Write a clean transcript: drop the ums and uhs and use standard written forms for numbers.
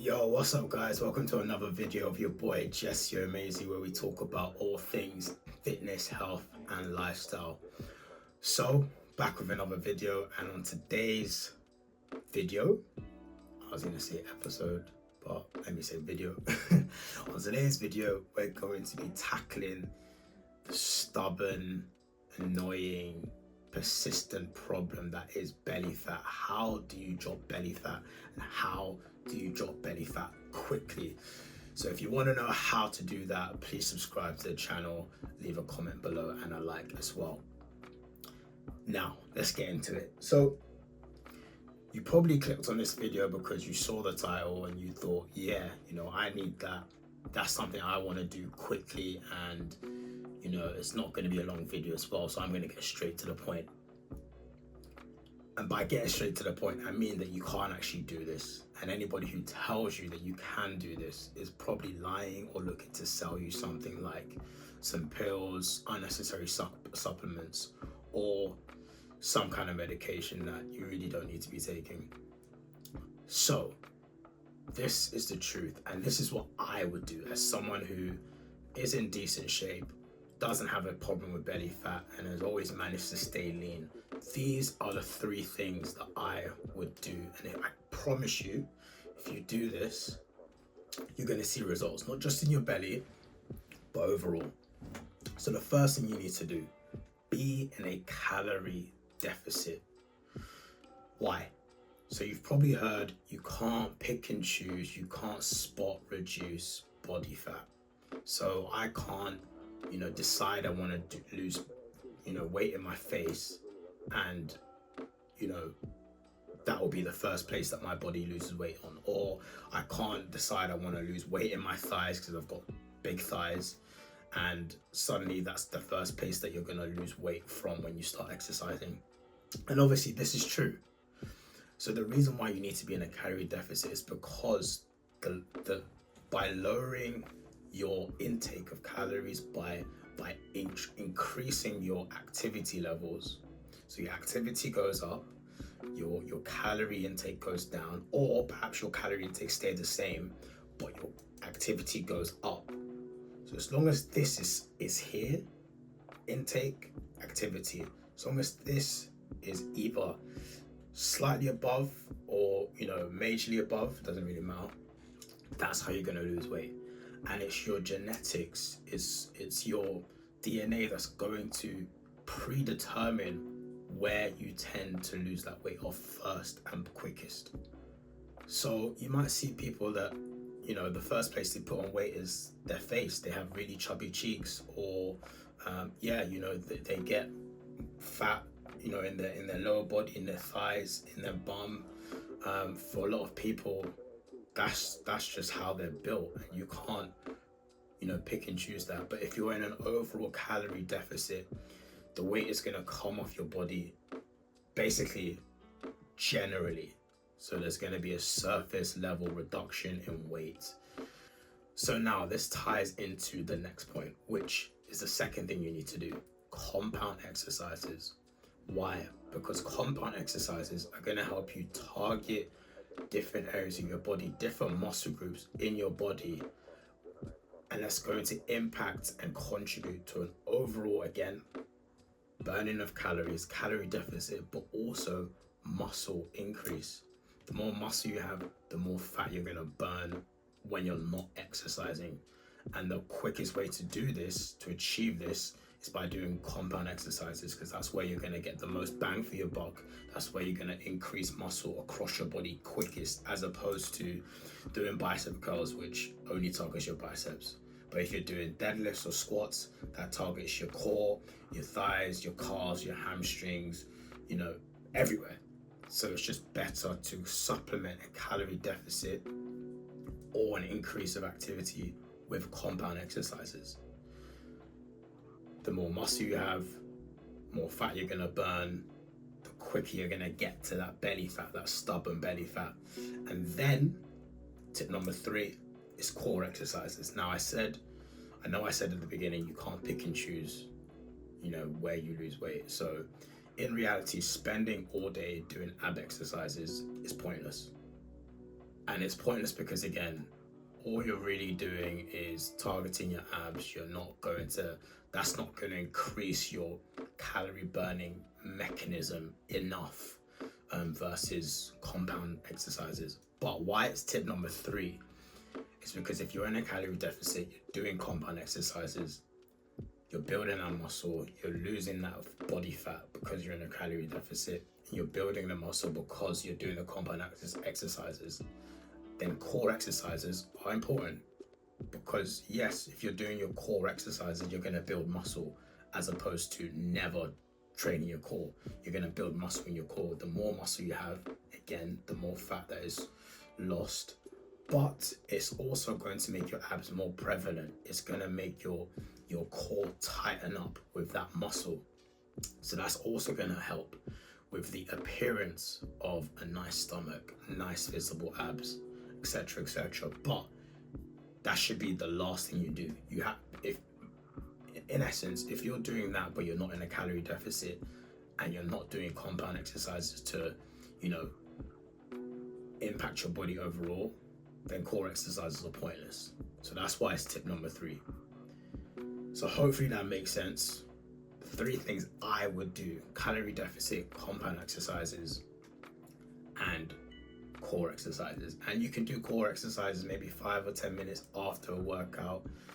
Yo, what's up guys? Welcome to another video of your boy Jesse Amazing, where we talk about all things fitness, health and lifestyle. So back with another video, and on today's video, I was gonna say episode, but let me say video. On today's video, we're going to be tackling the stubborn, annoying, persistent problem that is belly fat. How do you drop belly fat, and how do you drop belly fat quickly? So if you want to know how to do that, please subscribe to the channel, leave a comment below and a like as well. Now let's get into it. So you probably clicked on this video because you saw the title and you thought, yeah, I need that. That's something I want to do quickly, and it's not going to be a long video as well, so I'm going to get straight to the point. And by getting straight to the point, I mean that you can't actually do this. And anybody who tells you that you can do this is probably lying or looking to sell you something like some pills, unnecessary supplements, or some kind of medication that you really don't need to be taking. So this is the truth, and this is what I would do as someone who is in decent shape, doesn't have a problem with belly fat, and has always managed to stay lean. These are the three things that I would do, and I promise you, if you do this, you're going to see results, not just in your belly, but overall. So the first thing you need to do, be in a calorie deficit. Why? So you've probably heard you can't pick and choose, you can't spot reduce body fat. So I can't decide I want to lose weight in my face, and that will be the first place that my body loses weight on. Or I can't decide I want to lose weight in my thighs because I've got big thighs, and suddenly that's the first place that you're going to lose weight from when you start exercising. And obviously this is true. So the reason why you need to be in a calorie deficit is because by lowering your intake of calories, by increasing your activity levels, so your activity goes up, your calorie intake goes down, or perhaps your calorie intake stays the same but your activity goes up. So as long as this is here, intake, activity, as long as this is either slightly above or majorly above, doesn't really matter, that's how you're going to lose weight. And it's your genetics, it's your DNA that's going to predetermine where you tend to lose that weight off first and quickest. So you might see people that the first place they put on weight is their face. They have really chubby cheeks, or they get fat in their lower body, in their thighs, in their bum. For a lot of people, that's just how they're built, and you can't pick and choose that. But if you're in an overall calorie deficit, the weight is going to come off your body basically generally. So there's going to be a surface level reduction in weight. So now this ties into the next point, which is the second thing you need to do: compound exercises. Why? Because compound exercises are going to help you target different areas in your body, different muscle groups in your body, and that's going to impact and contribute to an overall, again, burning of calories, calorie deficit, but also muscle increase. The more muscle you have, the more fat you're going to burn when you're not exercising. And the quickest way to do this, to achieve this, is by doing compound exercises, because that's where you're going to get the most bang for your buck. That's where you're going to increase muscle across your body quickest, as opposed to doing bicep curls, which only targets your biceps. But if you're doing deadlifts or squats, that targets your core, your thighs, your calves, your hamstrings, everywhere. So it's just better to supplement a calorie deficit or an increase of activity with compound exercises. The more muscle you have, more fat you're going to burn, the quicker you're going to get to that belly fat, that stubborn belly fat. And then tip number 3 is core exercises. Now I know I said at the beginning, you can't pick and choose, where you lose weight. So in reality, spending all day doing ab exercises is pointless. And it's pointless because, again, all you're really doing is targeting your abs. That's not going to increase your calorie burning mechanism enough, versus compound exercises. But why it's tip number 3 is because if you're in a calorie deficit, you're doing compound exercises, you're building that muscle, you're losing that body fat because you're in a calorie deficit, you're building the muscle because you're doing the compound exercises, then core exercises are important. Because yes, if you're doing your core exercises, you're going to build muscle, as opposed to never training your core. You're going to build muscle in your core. The more muscle you have, again, the more fat that is lost. But it's also going to make your abs more prevalent. It's going to make your core tighten up with that muscle. So that's also going to help with the appearance of a nice stomach, nice visible abs, etc., etc. But that should be the last thing you do. In essence, if you're doing that but you're not in a calorie deficit and you're not doing compound exercises to, impact your body overall, then core exercises are pointless. So that's why it's tip number 3. So hopefully that makes sense. 3 things I would do: calorie deficit, compound exercises, and core exercises. And you can do core exercises maybe 5 or 10 minutes after a workout.